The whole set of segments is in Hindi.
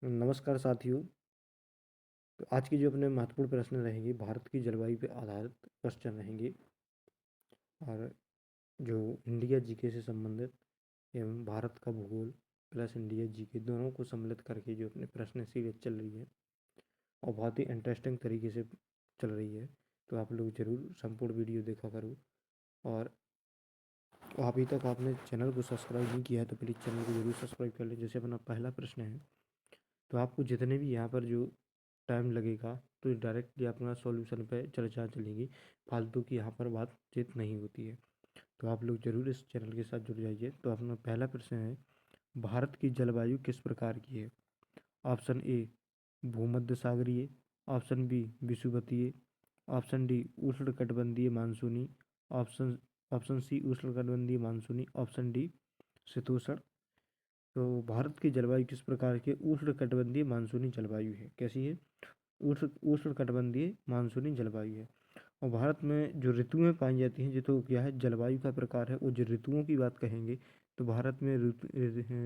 नमस्कार साथियों। तो आज की जो अपने महत्वपूर्ण प्रश्न रहेंगे भारत की जलवायु पर आधारित क्वेश्चन रहेंगे और जो इंडिया जीके से संबंधित एवं भारत का भूगोल प्लस इंडिया जीके दोनों को सम्मिलित करके जो अपने प्रश्न सीरीज चल रही है और बहुत ही इंटरेस्टिंग तरीके से चल रही है। तो आप लोग ज़रूर संपूर्ण वीडियो देखा करो और अभी तक आपने चैनल को सब्सक्राइब नहीं किया है तो प्लीज़ चैनल को जरूर सब्सक्राइब कर लें। जैसे अपना पहला प्रश्न है, तो आपको जितने भी यहाँ पर जो टाइम लगेगा तो डायरेक्टली अपना सॉल्यूशन पे चर्चा चलेगी, फालतू की यहाँ पर बातचीत नहीं होती है। तो आप लोग ज़रूर इस चैनल के साथ जुड़ जाइए। तो अपना पहला प्रश्न है, भारत की जलवायु किस प्रकार की है? ऑप्शन ए भूमध्य सागरीय, ऑप्शन बी विषुवतीय, ऑप्शन डी उष्णकटिबंधीय मानसूनी, ऑप्शन ऑप्शन सी उष्णकटिबंधीय मानसूनी, ऑप्शन डी शीतोष्ण। तो भारत की जलवायु किस प्रकार की? उष्णकटिबंधीय मानसूनी जलवायु है। कैसी है? उष्णकटिबंधीय मानसूनी जलवायु है। और भारत में जो ऋतुएं पाई जाती हैं, ये तो क्या है, जलवायु का प्रकार है। और जो ऋतुओं की बात कहेंगे तो भारत में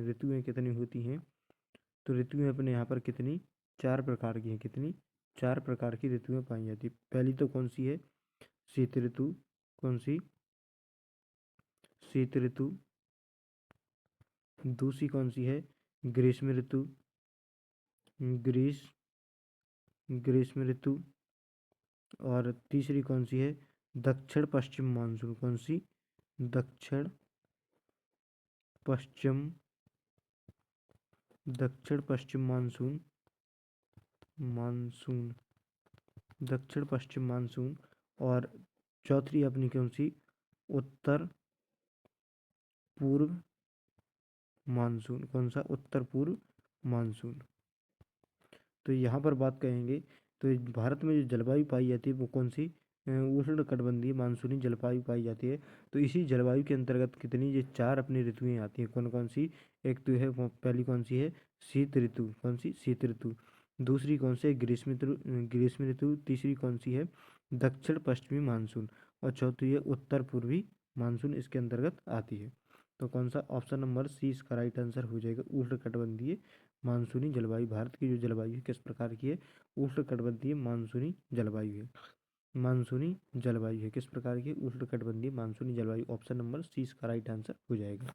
ऋतुएं कितनी होती हैं? तो ऋतुएं अपने यहाँ पर कितनी? 4 प्रकार की हैं। कितनी? 4 प्रकार की ऋतुएं पाई जाती हैं। पहली तो कौन सी है? शीत ऋतु। कौन सी? शीत ऋतु। दूसरी कौन सी है? ग्रीष्म ऋतु। ग्रीष्म ऋतु। और तीसरी कौन सी है? दक्षिण पश्चिम मानसून। कौन सी? दक्षिण पश्चिम दक्षिण पश्चिम मानसून। मानसून दक्षिण पश्चिम मानसून। और चौथी अपनी कौन सी? उत्तर पूर्व मानसून। कौन सा? उत्तर पूर्व मानसून। तो यहाँ पर बात कहेंगे तो भारत में जो जलवायु पाई जाती है वो कौन सी? उष्णकटिबंधीय मानसूनी जलवायु पाई जाती है। तो इसी जलवायु के अंतर्गत कितनी ये 4 अपनी ऋतुएं आती हैं। कौन कौन सी? एक तो है पहली कौन सी है? शीत ऋतु। कौन सी? शीत ऋतु। दूसरी कौन सी है? ग्रीष्म ऋतु। तीसरी कौन सी है? दक्षिण पश्चिमी मानसून। और चौथी है उत्तर पूर्वी मानसून इसके अंतर्गत आती है। तो कौन सा? ऑप्शन नंबर सी इसका राइट आंसर हो जाएगा। उष्णकटिबंधीय मानसूनी जलवायु। भारत की जो जलवायु है किस प्रकार की है? उष्णकटिबंधीय मानसूनी जलवायु है। मानसूनी जलवायु है किस प्रकार की? उष्णकटिबंधीय मानसूनी जलवायु। ऑप्शन नंबर सी इसका राइट आंसर हो जाएगा।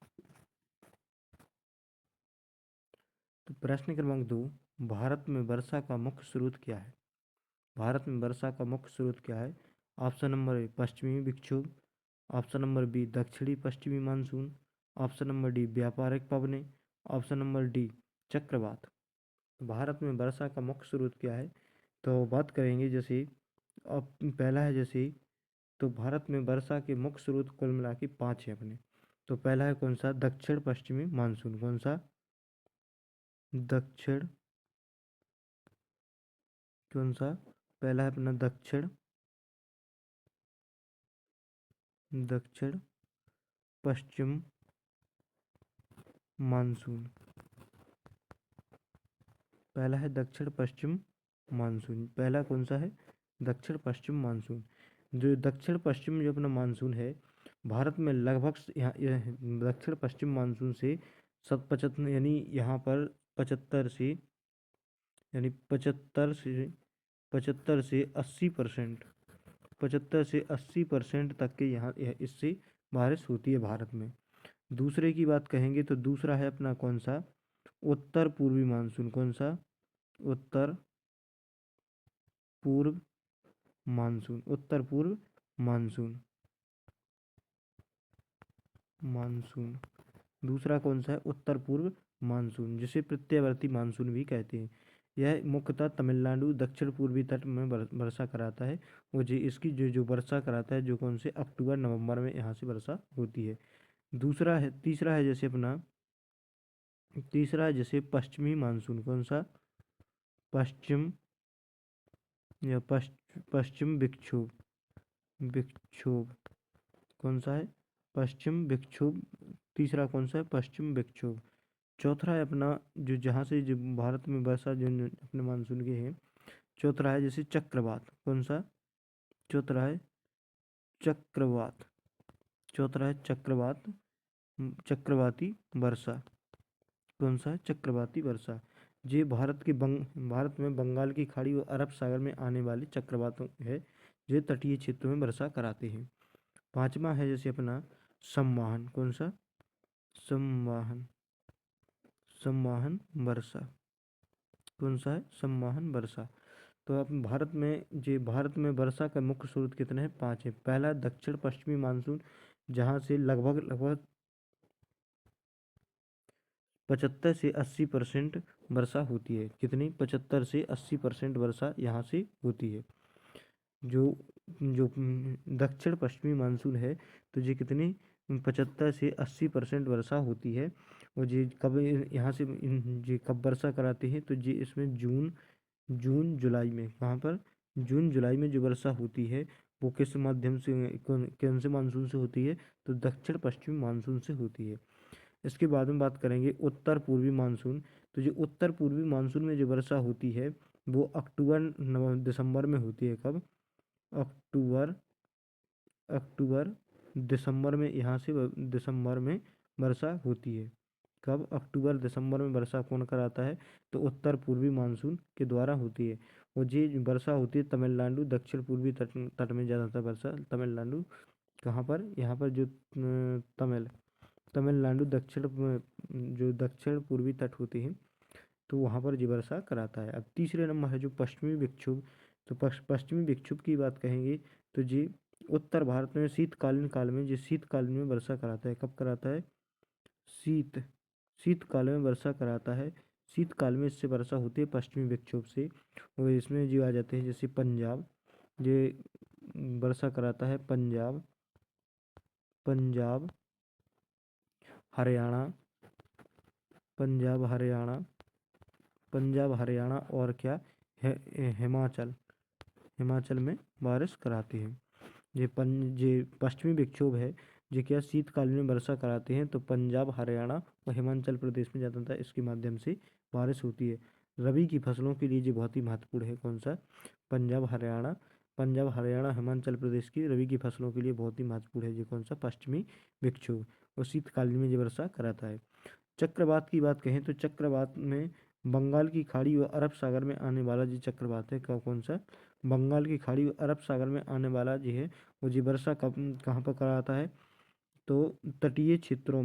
तो प्रश्न क्रमांक 2, भारत में वर्षा का मुख्य स्रोत क्या है? भारत में वर्षा का मुख्य स्रोत क्या है? ऑप्शन नंबर ए पश्चिमी विक्षोभ, ऑप्शन नंबर बी दक्षिणी पश्चिमी मानसून, ऑप्शन नंबर डी व्यापारिक पवने, ऑप्शन नंबर डी चक्रवात। भारत में वर्षा का मुख्य स्रोत क्या है? तो बात करेंगे जैसे अब पहला है जैसे, तो भारत में वर्षा के मुख्य स्रोत कुल मिला के 5 है अपने। तो पहला है कौन सा? दक्षिण पश्चिमी मानसून। कौन सा? दक्षिण कौन सा? पहला है अपना दक्षिण पश्चिम मानसून। पहला है दक्षिण पश्चिम मानसून। पहला कौन सा है? दक्षिण पश्चिम मानसून। जो दक्षिण पश्चिम जो अपना मानसून है, भारत में लगभग दक्षिण पश्चिम मानसून से 75 यानी यहाँ पर 75 से यानी 75 से 80%, 75 से 80% तक के यहाँ इससे बारिश होती है भारत में। दूसरे की बात कहेंगे तो दूसरा है अपना कौन सा? उत्तर पूर्वी मानसून। कौन सा? उत्तर पूर्व मानसून। उत्तर पूर्व मानसून। मानसून दूसरा कौन सा है? उत्तर पूर्व मानसून, जिसे प्रत्यावर्ती मानसून भी कहते हैं। यह मुख्यतः तमिलनाडु दक्षिण पूर्वी तट में वर्षा कराता है। वो जो इसकी जो वर्षा कराता है, जो कौन से अक्टूबर नवंबर में यहाँ से वर्षा होती है। तीसरा है जैसे अपना तीसरा है जैसे पश्चिमी मानसून। कौन सा? पश्चिम या पश्चिम विक्षोभ। विक्षोभ कौन सा है? पश्चिम विक्षोभ। तीसरा कौन सा है? पश्चिम विक्षोभ। चौथा है अपना जो जहाँ से जो भारत में वर्षा जो अपने मानसून के हैं, चौथा है जैसे चक्रवात। कौन सा? चौथा है चक्रवात। चौथा है चक्रवाती वर्षा। कौन सा है? चक्रवाती वर्षा। ये भारत में बंगाल की खाड़ी और अरब सागर में आने वाले चक्रवातों है, जो तटीय क्षेत्रों में वर्षा कराते हैं। पांचवा है जैसे अपना संवहन। कौन सा? संवहन। संवहन वर्षा। कौन सा है? संवहन वर्षा। तो अब भारत में वर्षा का मुख्य स्रोत कितने हैं? 5 है। पहला दक्षिण पश्चिमी मानसून, जहाँ से लगभग लगभग 75 से 80% वर्षा होती है। कितनी? 75 से 80% वर्षा यहाँ से होती है। जो जो दक्षिण पश्चिमी मानसून है, तो ये कितनी 75 से 80% वर्षा होती है। और ये कब यहाँ से ये कब वर्षा कराते हैं? तो ये इसमें जून जुलाई में। कहाँ पर? जून जुलाई में जो वर्षा होती है वो किस माध्यम से, कौन से मानसून से होती है? तो दक्षिण पश्चिमी मानसून से होती है। इसके बाद में बात करेंगे उत्तर पूर्वी मानसून। तो जो उत्तर पूर्वी मानसून में जो वर्षा होती है वो अक्टूबर नवंबर दिसंबर में होती है। कब? अक्टूबर अक्टूबर दिसंबर में, यहाँ से दिसंबर में वर्षा होती है। कब? अक्टूबर दिसंबर में वर्षा कौन कराता है? तो उत्तर पूर्वी मानसून के द्वारा होती है। और ये वर्षा होती है तमिलनाडु दक्षिण पूर्वी तट में ज़्यादातर वर्षा। तमिलनाडु कहाँ पर? यहाँ पर जो तमिलनाडु जो दक्षिण पूर्वी तट होते हैं, तो वहाँ पर ये वर्षा कराता है। अब तीसरे नंबर है जो पश्चिमी विक्षोभ। तो पश्चिमी विक्षोभ की बात कहेंगे तो ये उत्तर भारत में शीतकालीन में वर्षा कराता है। कब कराता है? शीत शीतकाल में वर्षा कराता है। शीतकाल में इससे वर्षा होती है पश्चिमी विक्षोभ से। और इसमें जो आ जाते हैं जैसे पंजाब, ये वर्षा कराता है पंजाब पंजाब हरियाणा पंजाब हरियाणा पंजाब हरियाणा और क्या है? हिमाचल हिमाचल में बारिश कराती है। ये पश्चिमी विक्षोभ है जो क्या शीतकालीन में वर्षा कराते हैं। तो पंजाब हरियाणा और हिमाचल प्रदेश में ज़्यादातर इसके माध्यम से बारिश होती है। रबी की फसलों के लिए ये बहुत ही महत्वपूर्ण है। कौन सा? पंजाब हरियाणा हिमाचल प्रदेश की रबी की फसलों के लिए बहुत ही महत्वपूर्ण है। ये कौन सा? पश्चिमी विक्षोभ। और शीतकालीन में ये वर्षा कराता है। चक्रवात की बात कहें तो चक्रवात में बंगाल की खाड़ी व अरब सागर में आने वाला जो चक्रवात है, कौन सा? बंगाल की खाड़ी व अरब सागर में आने वाला जो है वो जी वर्षा कब कहाँ पर कराता है? तो तटीय क्षेत्रों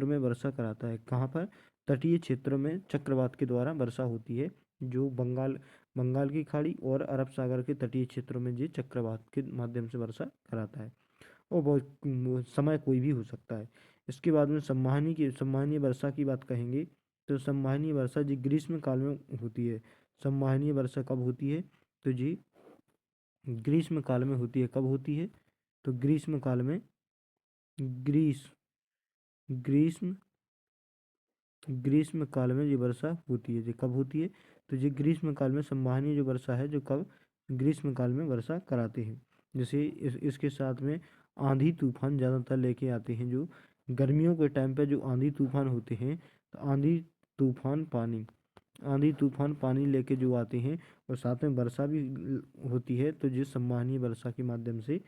में वर्षा कराता है। कहाँ पर? तटीय क्षेत्रों में चक्रवात के द्वारा वर्षा होती है। जो बंगाल की खाड़ी और अरब सागर के तटीय क्षेत्रों में ये चक्रवात के माध्यम से वर्षा कराता है। और वो समय कोई भी हो सकता है। इसके बाद में सम्मानीय वर्षा की बात कहेंगे तो सम्मानीय वर्षा जी ग्रीष्म काल में होती है। सम्मानीय वर्षा कब होती है? तो जी ग्रीष्म काल में होती है। कब होती है? तो ग्रीष्म काल में ग्रीष्म ग्रीष्म ग्रीष्म काल में ये वर्षा होती है। ये कब होती है? तो ये ग्रीष्म काल में संवहनीय जो वर्षा है जो कब? ग्रीष्म काल में वर्षा कराते हैं। जैसे इसके साथ में आंधी तूफान ज़्यादातर लेके आते हैं। जो गर्मियों के टाइम पे जो आंधी तूफान होते हैं, तो आंधी तूफान पानी लेके जो आते हैं और साथ में वर्षा भी होती है, तो ये संवहनीय वर्षा के माध्यम से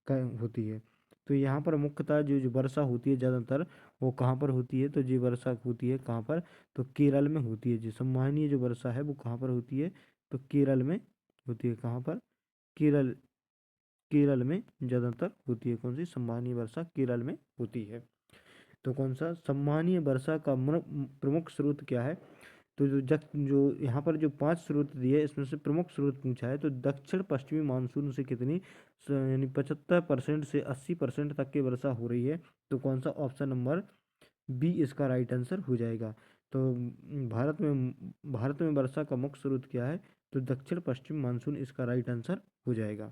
होती है। तो यहाँ पर मुख्यतः जो वर्षा होती है ज़्यादातर वो कहाँ पर होती है? तो ये वर्षा होती है कहाँ पर? तो केरल में होती है। जो संवहनीय जो वर्षा है वो कहाँ पर होती है? तो केरल में होती है। कहाँ पर? केरल केरल में ज़्यादातर होती है। कौन सी? संवहनीय वर्षा केरल में होती है। तो कौन सा? संवहनीय वर्षा का प्रमुख स्रोत क्या है? तो जो यहाँ पर जो 5 स्रोत दिए इसमें से प्रमुख स्रोत पूछा है, तो दक्षिण पश्चिमी मानसून से कितनी यानी 75% से 80% तक की वर्षा हो रही है। तो कौन सा? ऑप्शन नंबर बी इसका राइट आंसर हो जाएगा। तो भारत में वर्षा का मुख्य स्रोत क्या है? तो दक्षिण पश्चिम मानसून इसका राइट आंसर हो जाएगा।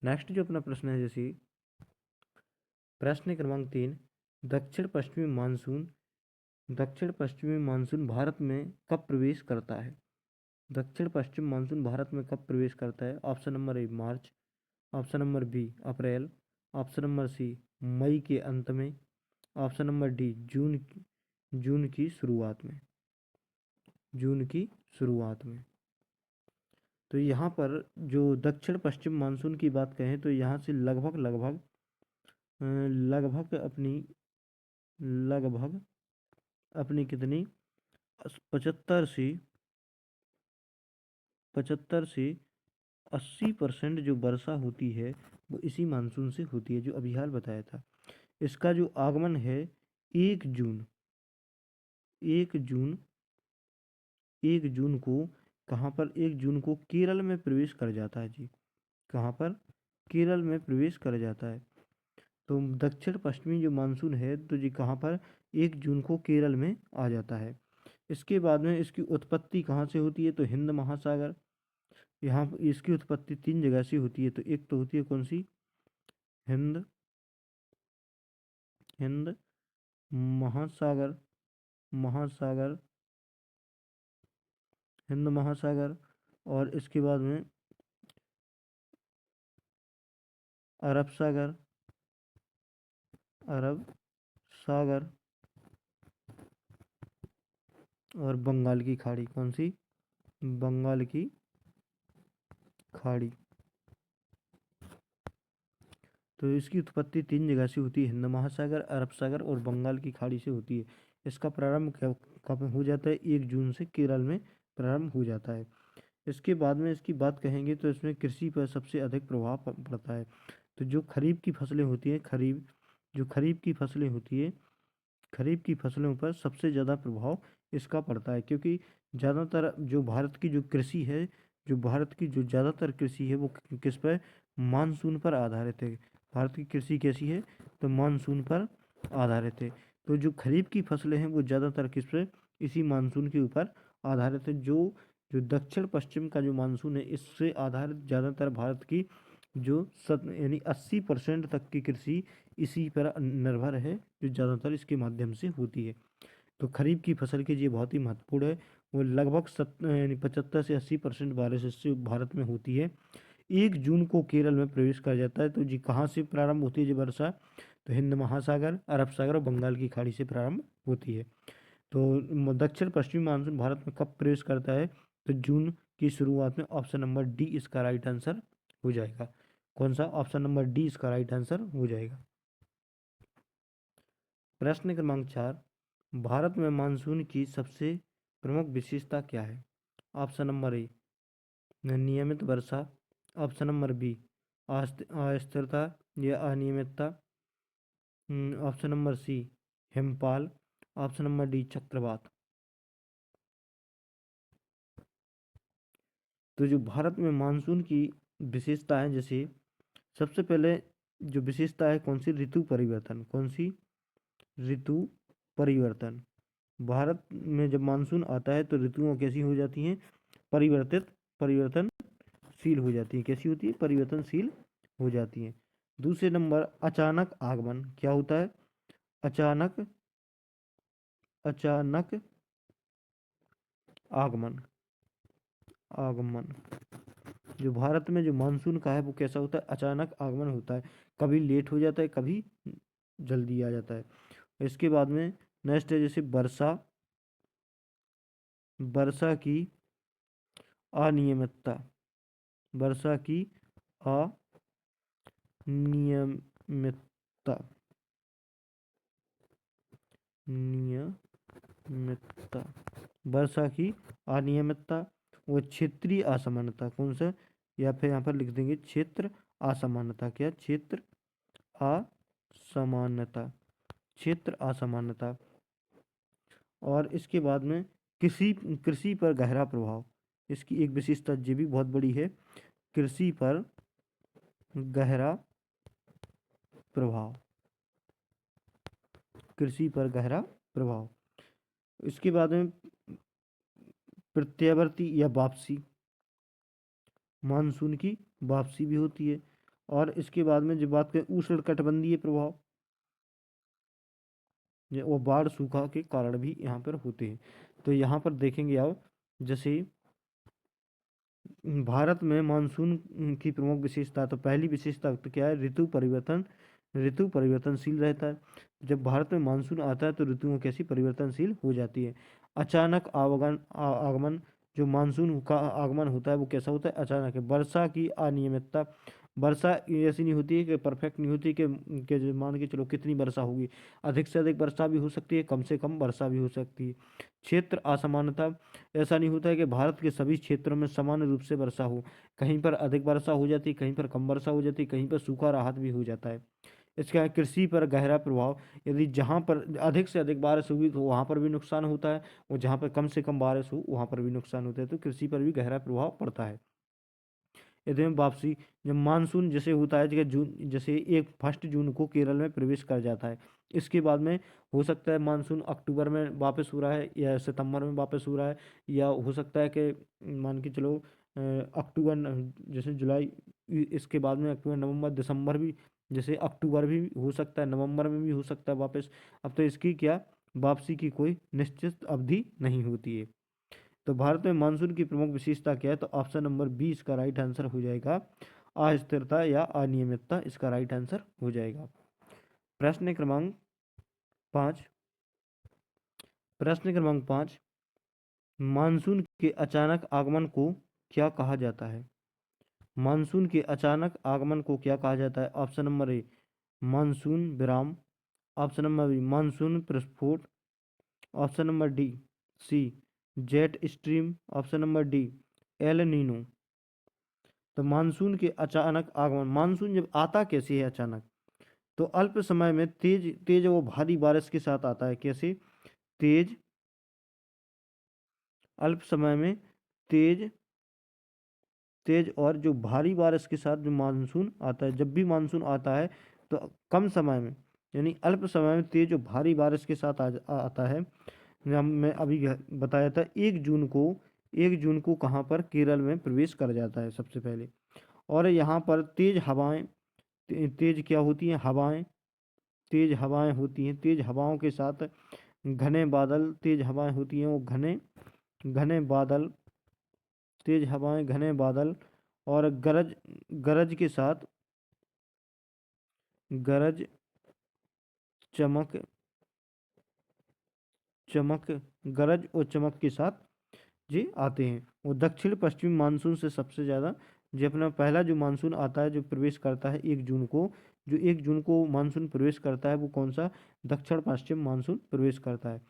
नेक्स्ट जो अपना प्रश्न है जैसे प्रश्न क्रमांक 3, दक्षिण पश्चिमी मानसून दक्षिण पश्चिमी मानसून भारत में कब प्रवेश करता है? दक्षिण पश्चिम मानसून भारत में कब प्रवेश करता है? ऑप्शन नंबर ए मार्च, ऑप्शन नंबर बी अप्रैल, ऑप्शन नंबर सी मई के अंत में, ऑप्शन नंबर डी जून की शुरुआत में। जून की शुरुआत में। तो यहाँ पर जो दक्षिण पश्चिम मानसून की बात कहें तो यहाँ से लगभग लगभग लगभग अपनी लगभग अपनी कितनी 75 से 80% जो वर्षा होती है वो इसी मानसून से होती है, जो अभी हाल बताया था। इसका जो आगमन है 1 जून 1 जून 1 जून को कहाँ पर, 1 जून को केरल में प्रवेश कर जाता है जी। कहाँ पर? केरल में प्रवेश कर जाता है। तो दक्षिण पश्चिमी जो मानसून है तो जी कहाँ पर, 1 जून को केरल में आ जाता है। इसके बाद में इसकी उत्पत्ति कहाँ से होती है, तो हिंद महासागर। यहाँ इसकी उत्पत्ति 3 जगह से होती है। तो एक तो होती है कौन सी, हिंद हिंद महासागर महासागर हिंद महासागर। और इसके बाद में अरब सागर अरब सागर और बंगाल की खाड़ी। कौन सी? बंगाल की खाड़ी। तो इसकी उत्पत्ति 3 जगह से होती है, हिंद महासागर, अरब सागर और बंगाल की खाड़ी से होती है। इसका प्रारंभ कब हो जाता है, 1 जून से केरल में प्रारंभ हो जाता है। इसके बाद में इसकी बात कहेंगे तो इसमें कृषि पर सबसे अधिक प्रभाव पड़ता है। तो जो खरीफ की फसलें होती हैं, खरीफ की फसलें होती है, खरीफ की फसलों पर सबसे ज़्यादा प्रभाव इसका पड़ता है, क्योंकि ज़्यादातर जो भारत की जो कृषि है, जो भारत की जो ज़्यादातर कृषि है वो किस पर, मानसून पर आधारित है। भारत की कृषि कैसी है, तो मानसून पर आधारित है। तो जो खरीफ की फसलें हैं वो ज़्यादातर किस पर, इसी मानसून के ऊपर आधारित है। जो जो दक्षिण पश्चिम का जो मानसून है इससे आधारित ज़्यादातर भारत की जो यानी 80% तक की कृषि इसी पर निर्भर है, जो ज़्यादातर इसके माध्यम से होती है। तो खरीफ की फसल के लिए बहुत ही महत्वपूर्ण है। वो लगभग यानी 75 से 80% बारिश इससे भारत में होती है। 1 जून को केरल में प्रवेश कर जाता है। तो जी कहाँ से प्रारंभ होती है जी वर्षा, तो हिंद महासागर, अरब सागर और बंगाल की खाड़ी से प्रारंभ होती है। तो दक्षिण पश्चिमी मानसून भारत में कब प्रवेश करता है, तो जून की शुरुआत में। ऑप्शन नंबर डी इसका राइट आंसर हो जाएगा। कौन सा? ऑप्शन नंबर डी इसका राइट आंसर हो जाएगा। प्रश्न क्रमांक 4, भारत में मानसून की सबसे प्रमुख विशेषता क्या है? ऑप्शन नंबर ए नियमित वर्षा, ऑप्शन नंबर बी अस्थिरता या अनियमितता, ऑप्शन नंबर सी हिमपाल, ऑप्शन नंबर डी चक्रवात। तो जो भारत में मानसून की विशेषता है, जैसे सबसे पहले जो विशेषता है कौन सी, ऋतु परिवर्तन। कौन सी? ऋतु परिवर्तन। भारत में जब मानसून आता है तो ऋतुओं कैसी हो जाती हैं, परिवर्तनशील हो जाती हैं। कैसी होती है? परिवर्तनशील हो जाती हैं। दूसरे नंबर अचानक आगमन। क्या होता है? अचानक अचानक आगमन आगमन। जो भारत में जो मानसून का है वो कैसा होता है, अचानक आगमन होता है। कभी लेट हो जाता है, कभी जल्दी आ जाता है। इसके बाद में नेक्स्ट है जैसे वर्षा वर्षा की अनियमितता वर्षा की अनियमितता नियमितता वर्षा की अनियमितता वो क्षेत्रीय असमानता। कौन सा? या फिर यहाँ पर लिख देंगे क्षेत्र असमानता। क्या? क्षेत्र असमानता क्षेत्र असमानता। और इसके बाद में कृषि कृषि पर गहरा प्रभाव। इसकी एक विशेषता ये भी बहुत बड़ी है, कृषि पर गहरा प्रभाव कृषि पर गहरा प्रभाव। इसके बाद में प्रत्यावर्ती या वापसी, मानसून की वापसी भी होती है। और इसके बाद में जब बात करें उष्णकटिबंधीय प्रभाव, वो बाढ़ सूखा के कारण भी यहाँ पर होते हैं। तो यहाँ पर देखेंगे आप, जैसे भारत में मानसून की प्रमुख विशेषता, तो पहली विशेषता तो क्या है, ऋतु परिवर्तनशील रहता है। जब भारत में मानसून आता है तो ऋतुओं कैसी परिवर्तनशील हो जाती है। अचानक आगमन, जो मानसून का आगमन होता है वो कैसा होता है, अचानक है। वर्षा की अनियमितता, वर्षा ऐसी नहीं होती है कि परफेक्ट नहीं होती कि जो मान के चलो कितनी वर्षा होगी, अधिक से अधिक वर्षा भी हो सकती है, कम से कम वर्षा भी हो सकती है। क्षेत्र असमानता, ऐसा नहीं होता है कि भारत के सभी क्षेत्रों में समान रूप से वर्षा हो, कहीं पर अधिक वर्षा हो जाती है, कहीं पर कम वर्षा हो जाती है, कहीं पर सूखा राहत भी हो जाता है। इसका कृषि पर गहरा प्रभाव, यदि जहाँ पर अधिक से अधिक बारिश होगी तो वहाँ पर भी नुकसान होता है, और जहाँ पर कम से कम बारिश हो वहाँ पर भी नुकसान होता है, तो कृषि पर भी गहरा प्रभाव पड़ता है। यदि में वापसी, जब मानसून जैसे होता है कि जून, जैसे 1 जून को केरल में प्रवेश कर जाता है, इसके बाद में हो सकता है मानसून अक्टूबर में वापस हो रहा है या सितंबर में वापस हो रहा है, या हो सकता है कि मान के चलो अक्टूबर जैसे जुलाई, इसके बाद में अक्टूबर नवंबर दिसंबर भी, जैसे अक्टूबर भी हो सकता है, नवंबर में भी हो सकता है वापस। अब तो इसकी क्या वापसी की कोई निश्चित अवधि नहीं होती है। तो भारत में मानसून की प्रमुख विशेषता क्या है, तो ऑप्शन नंबर बी इसका राइट आंसर हो जाएगा, अस्थिरता या अनियमितता इसका राइट आंसर हो जाएगा। प्रश्न क्रमांक 5, प्रश्न क्रमांक 5, मानसून के अचानक आगमन को क्या कहा जाता है? मानसून के अचानक आगमन को क्या कहा जाता है? ऑप्शन नंबर ए मानसून विराम, ऑप्शन नंबर बी मानसून प्रस्फोट, option number D C jet stream, option number D El Nino. तो मानसून के अचानक आगमन, मानसून जब आता कैसे है अचानक, तो अल्प समय में तेज तेज वो भारी बारिश के साथ आता है। कैसे? तेज, अल्प समय में तेज तेज और जो भारी बारिश के साथ जो मानसून आता है, जब भी मानसून आता है तो कम समय में, यानी अल्प समय में तेज और भारी बारिश के साथ आता है। मैं अभी बताया था 1 जून को, 1 जून को कहाँ पर केरल में प्रवेश कर जाता है सबसे पहले। और यहाँ पर तेज हवाएं, तेज क्या होती हैं? हवाएं, तेज हवाएं होती हैं, तेज हवाओं के साथ घने बादल, तेज हवाएं होती हैं वो घने घने बादल, तेज हवाएं घने बादल, और गरज, गरज के साथ, गरज, चमक, चमक, गरज और चमक के साथ ये आते हैं। वो दक्षिण पश्चिमी मानसून से सबसे ज़्यादा, जो अपना पहला जो मानसून आता है जो प्रवेश करता है 1 जून को, जो 1 जून को मानसून प्रवेश करता है वो कौन सा? दक्षिण पश्चिम मानसून प्रवेश करता है।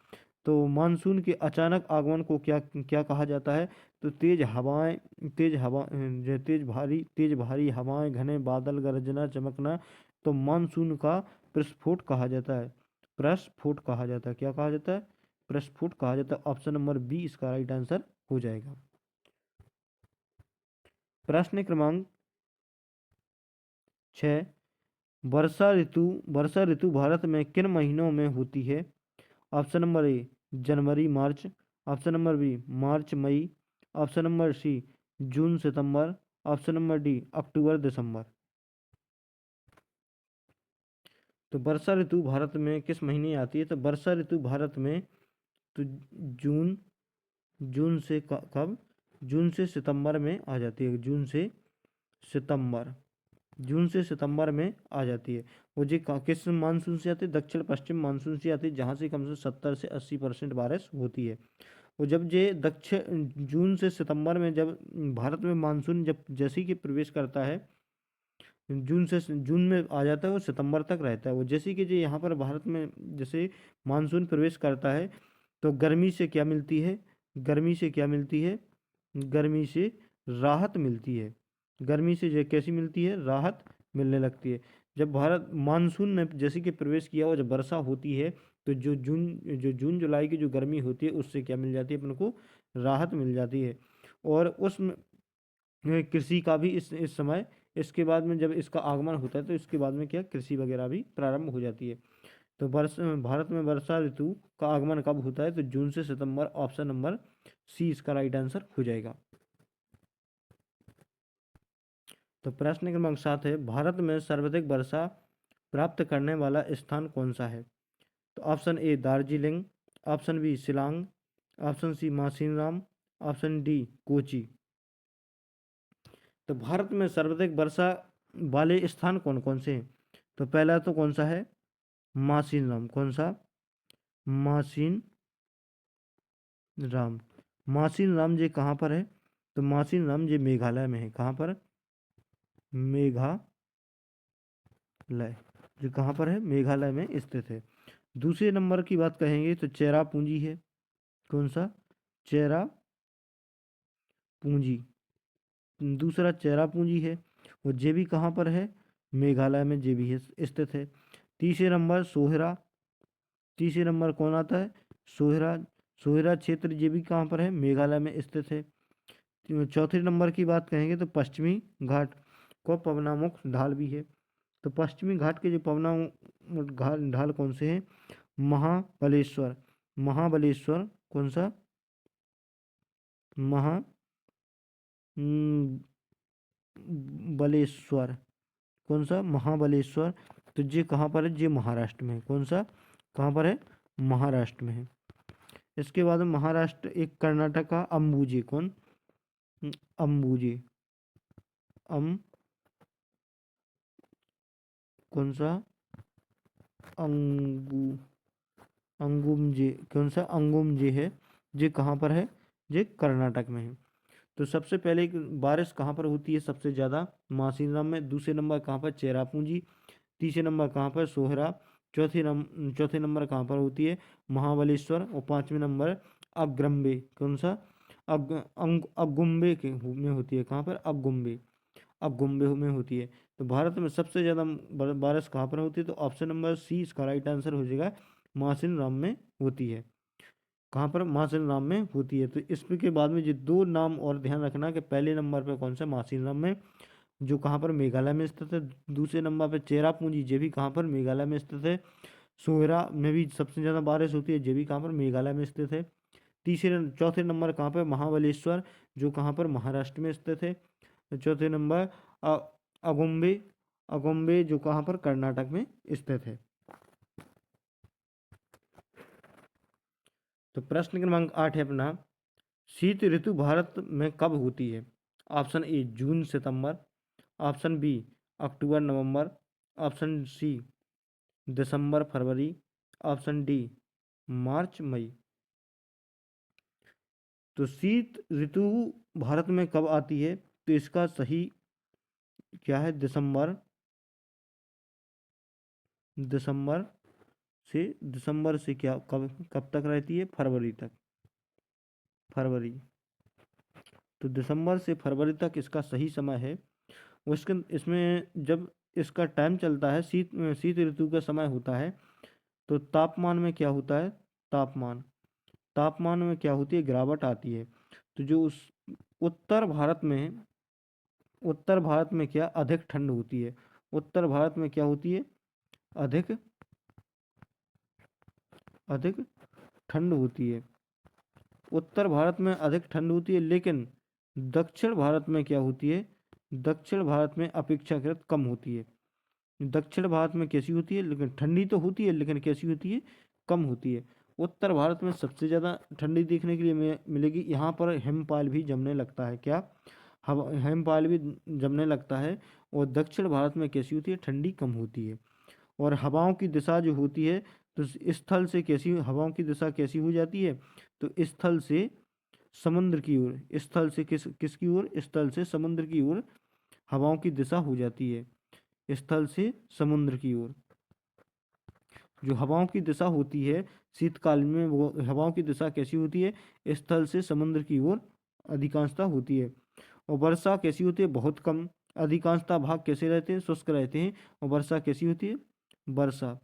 तो मानसून के अचानक आगमन को क्या क्या कहा जाता है? तो तेज हवाएं, तेज हवा जो तेज भारी हवाएं, घने बादल, गरजना, चमकना, तो मानसून का प्रस्फोट कहा जाता है। प्रस्फोट कहा जाता है, क्या कहा जाता है? प्रस्फोट कहा जाता है। ऑप्शन नंबर बी इसका राइट आंसर हो जाएगा। प्रश्न क्रमांक 6, वर्षा ऋतु भारत में किन महीनों में होती है? ऑप्शन नंबर ए जनवरी मार्च, ऑप्शन नंबर बी मार्च मई, ऑप्शन नंबर सी जून सितंबर, ऑप्शन नंबर डी अक्टूबर दिसंबर। तो वर्षा ऋतु भारत में किस महीने आती है? तो वर्षा ऋतु भारत में तो जून, जून से कब? जून से सितंबर में आ जाती है, जून से सितंबर, जून से सितंबर में आ जाती है। वो जी किस मानसून से आती है? दक्षिण पश्चिम मानसून से आती है, जहाँ से कम से 70 से 80% बारिश होती है। वो जब ये दक्षिण जून से सितंबर में जब भारत में मानसून जब जैसे ही कि प्रवेश करता है, जून में आ जाता है, वो सितंबर तक रहता है। वो जैसे कि जो यहाँ पर भारत में जैसे मानसून प्रवेश करता है तो गर्मी से क्या मिलती है? गर्मी से क्या मिलती है? गर्मी से राहत मिलती है। गर्मी से जो कैसी मिलती है? राहत मिलने लगती है। जब भारत मानसून ने जैसे कि प्रवेश किया और जब वर्षा होती है तो जो जून जुलाई की जो गर्मी होती है उससे क्या मिल जाती है अपन को? राहत मिल जाती है। और उस कृषि का भी इस समय, इसके बाद में जब इसका आगमन होता है तो इसके बाद में क्या कृषि वगैरह भी प्रारंभ हो जाती है। तो भारत में वर्षा ऋतु का आगमन कब होता है? तो जून से सितंबर, ऑप्शन नंबर सी इसका राइट आंसर हो जाएगा। तो प्रश्न क्रमांक 7 है, भारत में सर्वाधिक वर्षा प्राप्त करने वाला स्थान कौन सा है? तो option A Darjeeling, option B Shillong, option C Mawsynram, option D Kochi. तो भारत में सर्वाधिक वर्षा वाले स्थान कौन कौन से हैं? तो पहला तो कौन सा है? मासिनराम। कौन सा? मासिन राम। मासिन राम जी कहाँ पर है? तो मासिन राम जी मेघालय में है। कहाँ पर? मेघालय, जो कहाँ पर है, मेघालय में स्थित है। दूसरे नंबर की बात कहेंगे तो चेरापूंजी है। कौन सा, चेरापूंजी, दूसरा चेरापूंजी है। और ये भी कहाँ पर है, मेघालय में ये भी है, स्थित है। तीसरे नंबर सोहरा, तीसरे नंबर कौन आता है, सोहरा, सोहरा क्षेत्र ये भी कहाँ पर है, मेघालय में स्थित है। चौथे नंबर की बात कहेंगे तो पश्चिमी घाट को पवनामुख ढाल भी है। तो पश्चिमी घाट के जो पवनामुख ढाल कौन से हैं, महाबलेश्वर, महाबलेश्वर, कौन सा, महा बलेश्वर, कौन सा, महाबलेश्वर। तो ये कहाँ पर है, ये महाराष्ट्र में है। कौन सा, कहाँ पर है, महाराष्ट्र में है। इसके बाद में महाराष्ट्र, एक कर्नाटक का अंबुजे, कौन, अंबुजे, अम, कौन सा, अंगू, अंगुमजे, कौन सा, अंगुमजे है। ये कहाँ पर है, ये कर्नाटक में है। तो सबसे पहले बारिश कहाँ पर होती है सबसे ज़्यादा, मासीराम में। दूसरे नंबर कहाँ पर, चेरापूंजी। तीसरे नंबर कहाँ पर, सोहरा। चौथे नंबर कहाँ पर होती है, महाबलेश्वर। और पाँचवें नंबर अगरम्बे, कौन सा, अगुम्बे के में होती है। कहाँ पर, अगुम्बे, अगुम्बे में होती है। तो भारत में सबसे ज़्यादा बारिश कहाँ पर होती है, तो ऑप्शन नंबर सी इसका राइट आंसर हो जाएगा, मासिनराम में होती है। कहाँ पर, मासिनराम में होती है। तो इसके बाद में ये दो नाम और ध्यान रखना कि पहले नंबर पर कौन सा, मासिनराम में, जो कहाँ पर, मेघालय में स्थित है। दूसरे नंबर पर चेरापूंजी, ये भी कहाँ पर, मेघालय में स्थित है। सोहरा में भी सबसे ज़्यादा बारिश होती है, ये भी कहाँ पर, मेघालय में स्थित है। चौथे नंबर कहाँ पर, महाबलेश्वर, जो कहाँ पर, महाराष्ट्र में स्थित है। चौथे नंबर अगुम्बे, अगुम्बे जो कहाँ पर, कर्नाटक में स्थित है। तो प्रश्न क्रमांक 8 है अपना, शीत ऋतु भारत में कब होती है। ऑप्शन ए जून सितंबर, ऑप्शन बी अक्टूबर नवंबर, ऑप्शन सी दिसंबर फरवरी, ऑप्शन डी मार्च मई। तो शीत ऋतु भारत में कब आती है, तो इसका सही क्या है, दिसंबर, दिसंबर दिसंबर से क्या, कब कब तक रहती है, फरवरी तक, फरवरी। तो दिसंबर से फरवरी तक इसका सही समय है। उसके इसमें जब इसका टाइम चलता है, शीत ऋतु का समय होता है, तो तापमान में क्या होता है, तापमान, तापमान में क्या होती है, गिरावट आती है। तो जो उस उत्तर भारत में, उत्तर भारत में क्या अधिक ठंड होती है, उत्तर भारत में क्या होती है, अधिक, अधिक ठंड होती है। उत्तर भारत में अधिक ठंड होती है, लेकिन दक्षिण भारत में क्या होती है, दक्षिण भारत में अपेक्षाकृत कम होती है। दक्षिण भारत में कैसी होती है, लेकिन ठंडी तो होती है, लेकिन कैसी होती है, कम होती है। उत्तर भारत में सबसे ज़्यादा ठंडी देखने के लिए मिलेगी। यहाँ पर हिमपाल भी जमने लगता है, क्या, हिमपाल भी जमने लगता है। और दक्षिण भारत में कैसी होती है, ठंडी कम होती है। और हवाओं की दिशा जो होती है, तो स्थल से कैसी, हवाओं की दिशा कैसी हो जाती है, तो स्थल से समुद्र की ओर, स्थल से किसकी ओर, स्थल से समुद्र की ओर हवाओं की दिशा हो जाती है, स्थल से समुद्र की ओर। जो हवाओं की दिशा होती है शीतकाल में, वो हवाओं की दिशा कैसी होती है, स्थल से समुद्र की ओर अधिकांशता होती है। और वर्षा कैसी होती है, बहुत कम। अधिकांशता भाग कैसे रहते हैं, शुष्क रहते हैं। और वर्षा कैसी होती है, वर्षा,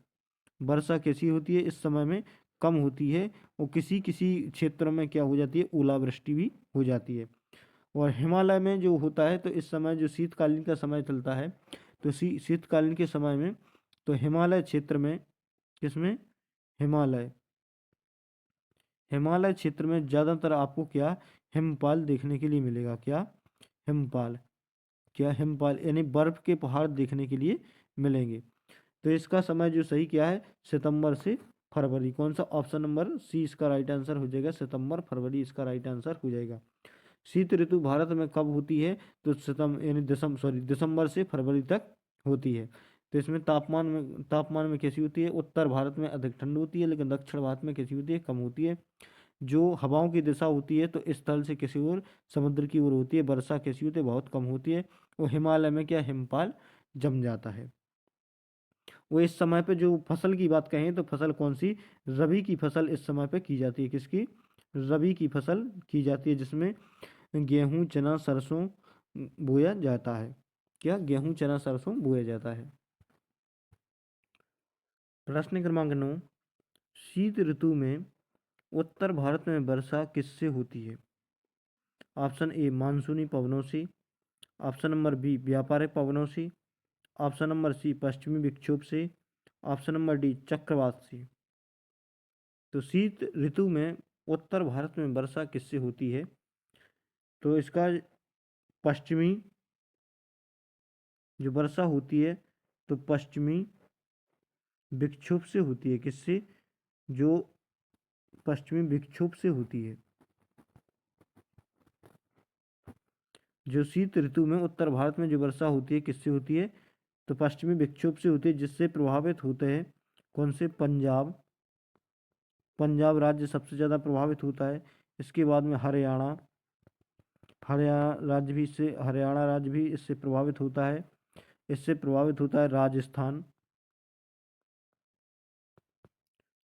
वर्षा कैसी होती है, इस समय में कम होती है। और किसी किसी क्षेत्र में क्या हो जाती है, ओलावृष्टि भी हो जाती है। और हिमालय में जो होता है, तो इस समय जो शीतकालीन का समय चलता है, तो शीतकालीन के समय में, तो हिमालय क्षेत्र में, किसमें, हिमालय, हिमालय क्षेत्र में ज़्यादातर आपको क्या, हिमपाल देखने के लिए मिलेगा, क्या, हिमपाल, क्या, हिमपाल यानी बर्फ के पहाड़ देखने के लिए मिलेंगे। तो इसका समय जो सही क्या है, सितंबर से फरवरी। कौन सा, ऑप्शन नंबर सी इसका राइट आंसर हो जाएगा, सितंबर फरवरी इसका राइट आंसर हो जाएगा। शीत ऋतु भारत में कब होती है, तो सितंबर यानी दिसंबर से फरवरी तक होती है। तो इसमें तापमान में कैसी होती है, उत्तर भारत में अधिक ठंड होती है, लेकिन दक्षिण भारत में कैसी होती है, कम होती है। जो हवाओं की दिशा होती है, तो स्थल से किसी ओर, समुद्र की ओर होती है। वर्षा कैसी होती है, बहुत कम होती है। वो हिमालय में क्या हिमपाल जम जाता है। वो इस समय पे जो फसल की बात कहें तो फसल कौन सी, रबी की फसल इस समय पे की जाती है। किसकी, रबी की फसल की जाती है, जिसमें गेहूं चना सरसों बोया जाता है। क्या, गेहूं चना सरसों बोया जाता है। प्रश्न क्रमांक 9, शीत ऋतु में उत्तर भारत में वर्षा किससे होती है। ऑप्शन ए मानसूनी पवनों से, ऑप्शन नंबर बी व्यापारिक पवनों से, ऑप्शन नंबर सी पश्चिमी विक्षोभ से, ऑप्शन नंबर डी चक्रवात से। तो शीत ऋतु में उत्तर भारत में वर्षा किससे होती है, तो इसका पश्चिमी जो वर्षा होती है तो पश्चिमी विक्षोभ से होती है। किससे, जो पश्चिमी विक्षोभ से होती है। जो शीत ऋतु में उत्तर भारत में जो वर्षा होती है किससे होती है, तो पश्चिमी विक्षोभ से होती है, जिससे प्रभावित होते हैं कौन से, पंजाब, पंजाब राज्य सबसे ज़्यादा प्रभावित होता है। इसके बाद में हरियाणा, हरियाणा राज्य भी इससे प्रभावित होता है। इससे प्रभावित होता है राजस्थान,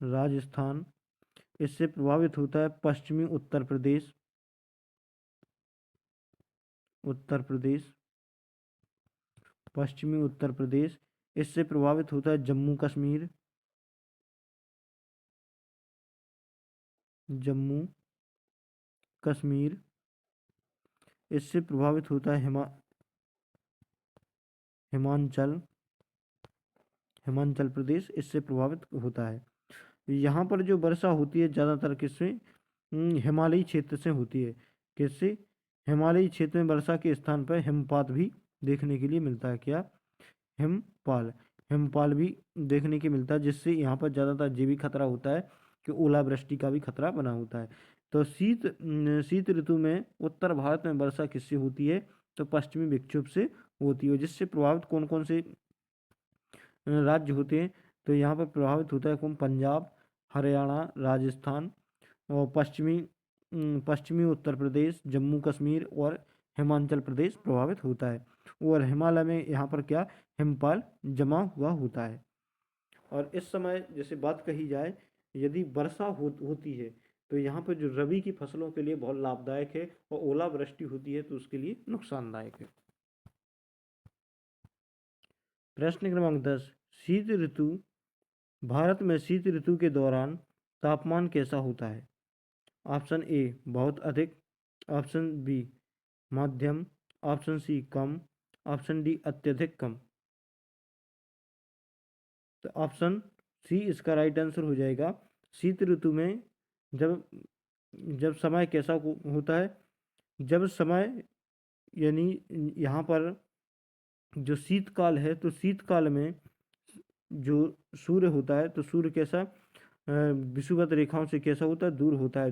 राजस्थान। इससे प्रभावित होता है पश्चिमी उत्तर प्रदेश, उत्तर प्रदेश, पश्चिमी उत्तर प्रदेश। इससे प्रभावित होता है जम्मू कश्मीर, जम्मू कश्मीर। इससे प्रभावित होता है हिमाचल, हिमाचल प्रदेश इससे प्रभावित होता है। यहाँ पर जो वर्षा होती है ज़्यादातर किससे, हिमालयी क्षेत्र से होती है। किससे, हिमालयी क्षेत्र में वर्षा के स्थान पर हिमपात भी देखने के लिए मिलता है। क्या, हिमपाल, हिमपाल भी देखने के मिलता है, जिससे यहाँ पर ज़्यादातर ये भी खतरा होता है कि ओलावृष्टि का भी खतरा बना होता है। तो शीत ऋतु में उत्तर भारत में वर्षा किससे होती है, तो पश्चिमी विक्षोभ से होती है। जिससे प्रभावित कौन कौन से राज्य होते हैं, तो यहाँ पर प्रभावित होता है कौन, पंजाब, हरियाणा, राजस्थान और पश्चिमी उत्तर प्रदेश, जम्मू कश्मीर और हिमाचल प्रदेश प्रभावित होता है। और हिमालय में यहाँ पर क्या, हिमपाल जमा हुआ होता है। और इस समय जैसे बात कही जाए, यदि वर्षा होती है तो यहाँ पर जो रबी की फसलों के लिए बहुत लाभदायक है, और ओलावृष्टि होती है तो उसके लिए नुकसानदायक है। प्रश्न क्रमांक 10, शीत ऋतु, भारत में शीत ऋतु के दौरान तापमान कैसा होता है। ऑप्शन ए बहुत अधिक, ऑप्शन बी मध्यम, ऑप्शन सी कम, ऑप्शन डी अत्यधिक कम। तो ऑप्शन सी इसका राइट आंसर हो जाएगा। शीत ऋतु में जब जब समय कैसा होता है, जब समय यानी यहाँ पर जो शीतकाल है, तो शीतकाल में जो सूर्य होता है तो सूर्य कैसा विषुवत रेखाओं से कैसा होता है, दूर होता है।